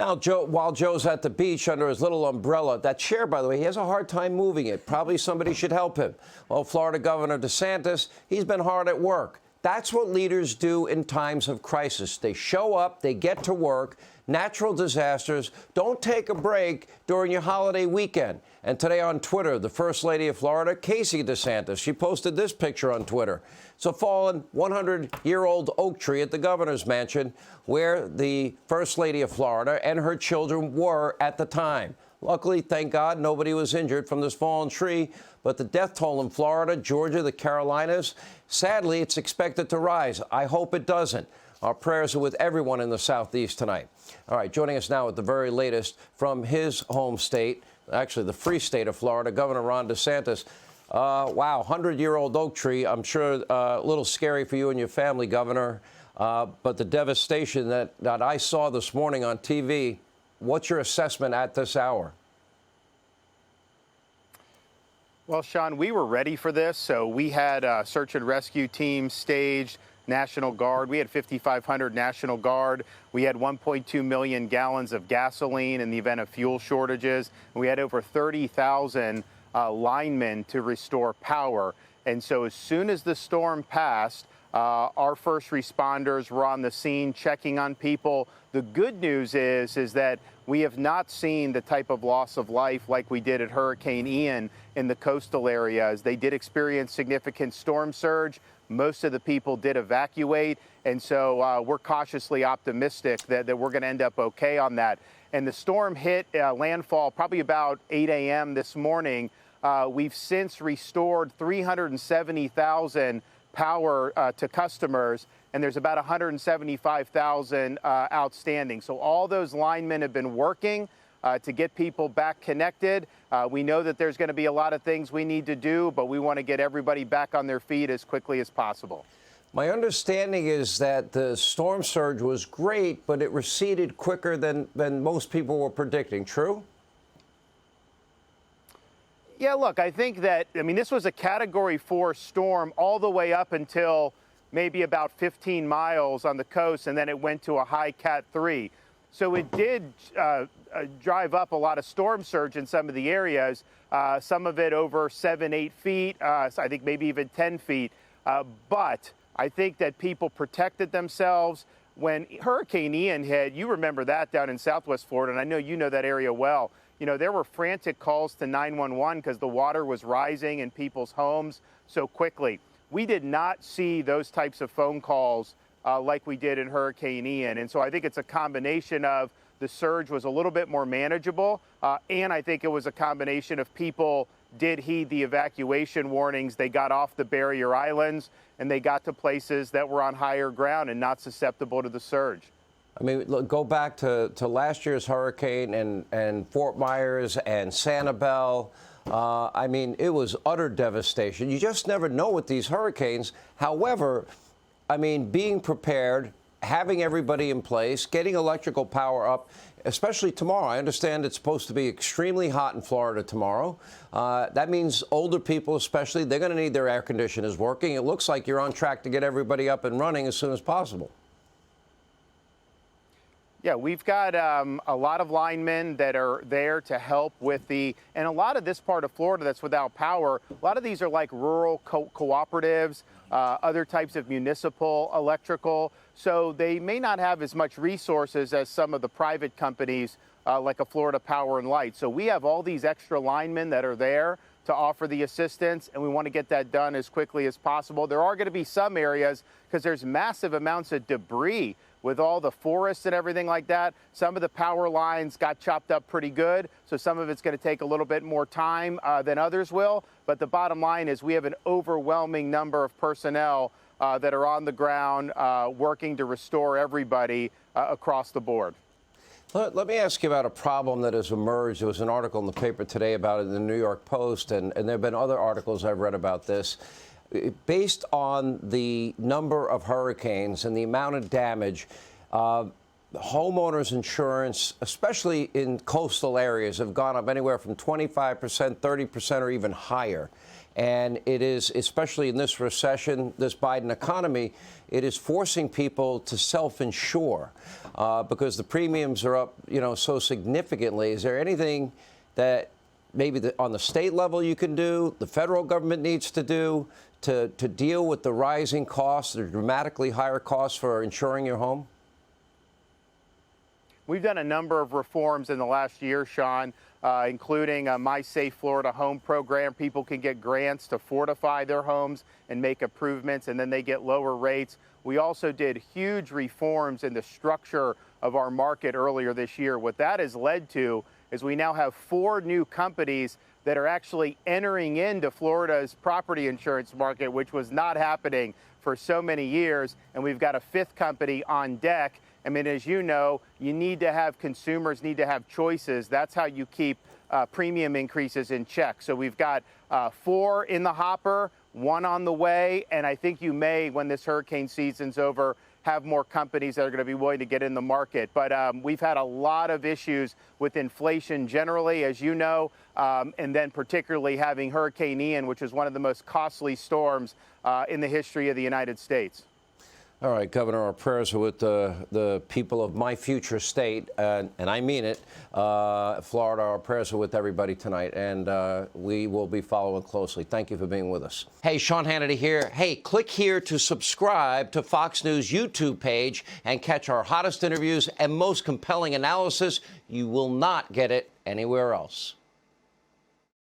Now, while Joe's at the beach under his little umbrella, that chair, by the way, he has a hard time moving it. Probably somebody should help him. Well, Florida Governor DeSantis, he's been hard at work. That's what leaders do in times of crisis. They show up, they get to work. Natural disasters don't take a break during your holiday weekend. And today on Twitter, the First Lady of Florida, Casey DeSantis, she posted this picture on Twitter. It's a fallen 100-year-old oak tree at the governor's mansion where the First Lady of Florida and her children were at the time. Luckily, thank God, nobody was injured from this fallen tree, but the death toll in Florida, Georgia, the Carolinas, sadly, it's expected to rise. I hope it doesn't. Our prayers are with everyone in the Southeast tonight. All right, joining us now with the very latest from his home state, actually the free state of Florida, Governor Ron DeSantis. Wow, 100-year-old oak tree. I'm sure a little scary for you and your family, Governor. But the devastation that I saw this morning on TV, what's your assessment at this hour? Well, Sean, we were ready for this. So we had search and rescue teams staged, National Guard. We had 5,500 National Guard. We had 1.2 million gallons of gasoline in the event of fuel shortages. We had over 30,000 linemen to restore power. And so as soon as the storm passed, our first responders were on the scene checking on people. The good news is that we have not seen the type of loss of life like we did at Hurricane Ian in the coastal areas. They did experience significant storm surge. Most of the people did evacuate. And so we're cautiously optimistic that we're going to end up okay on that. And the storm hit landfall probably about 8 a.m. this morning. We've since restored 370,000 power to customers, and there's about 175,000 outstanding. So all those linemen have been working to get people back connected. We know that there's going to be a lot of things we need to do, but we want to get everybody back on their feet as quickly as possible. My understanding is that the storm surge was great, but it receded quicker than most people were predicting. True? Yeah, look, I think that, this was a Category 4 storm all the way up until maybe about 15 miles on the coast, and then it went to a high Cat 3. So it did drive up a lot of storm surge in some of the areas, some of it over 7, 8 feet, I think maybe even 10 feet. But I think that people protected themselves. When Hurricane Ian hit, you remember that down in Southwest Florida, and I know you know that area well. There were frantic calls to 911 because the water was rising in people's homes so quickly. We did not see those types of phone calls like we did in Hurricane Ian. And so I think it's a combination of the surge was a little bit more manageable, and I think it was a combination of people did heed the evacuation warnings. They got off the barrier islands, and they got to places that were on higher ground and not susceptible to the surge. Look, go back to last year's hurricane and Fort Myers and Sanibel. It was utter devastation. You just never know with these hurricanes. However, being prepared, having everybody in place, getting electrical power up, especially tomorrow. I understand it's supposed to be extremely hot in Florida tomorrow. That means older people especially, they're going to need their air conditioners working. It looks like you're on track to get everybody up and running as soon as possible. Yeah, we've got a lot of linemen that are there to help with and a lot of this part of Florida that's without power, a lot of these are like rural cooperatives, other types of municipal electrical. So they may not have as much resources as some of the private companies like a Florida Power and Light. So we have all these extra linemen that are there to offer the assistance, and we want to get that done as quickly as possible. There are going to be some areas, because there's massive amounts of debris with all the forests and everything like that. Some of the power lines got chopped up pretty good, so some of it's going to take a little bit more time than others will. But the bottom line is we have an overwhelming number of personnel that are on the ground working to restore everybody across the board. Let me ask you about a problem that has emerged. There was an article in the paper today about it in the New York Post, and there have been other articles I've read about this. Based on the number of hurricanes and the amount of damage, homeowners insurance, especially in coastal areas, have gone up anywhere from 25%, 30%, or even higher. And it is, especially in this recession, this Biden economy, it is forcing people to self-insure because the premiums are up, so significantly. Is there anything that maybe on the state level you can do, the federal government needs to do to deal with the rising costs, the dramatically higher costs for insuring your home? We've done a number of reforms in the last year, Sean, including My Safe Florida Home program. People can get grants to fortify their homes and make improvements, and then they get lower rates. We also did huge reforms in the structure of our market earlier this year. What that has led to is we now have 4 new companies that are actually entering into Florida's property insurance market, which was not happening for so many years. And we've got a 5th company on deck. I mean, as you know, you need to have consumers need to have choices. That's how you keep premium increases in check. So we've got 4 in the hopper, 1 on the way, and I think you may, when this hurricane season's over, have more companies that are going to be willing to get in the market. But we've had a lot of issues with inflation generally, as you know, and then particularly having Hurricane Ian, which is one of the most costly storms in the history of the United States. All right, Governor, our prayers are with the people of my future state, and I mean it, Florida. Our prayers are with everybody tonight, and we will be following closely. Thank you for being with us. Hey, Sean Hannity here. Hey, click here to subscribe to Fox News YouTube page and catch our hottest interviews and most compelling analysis. You will not get it anywhere else.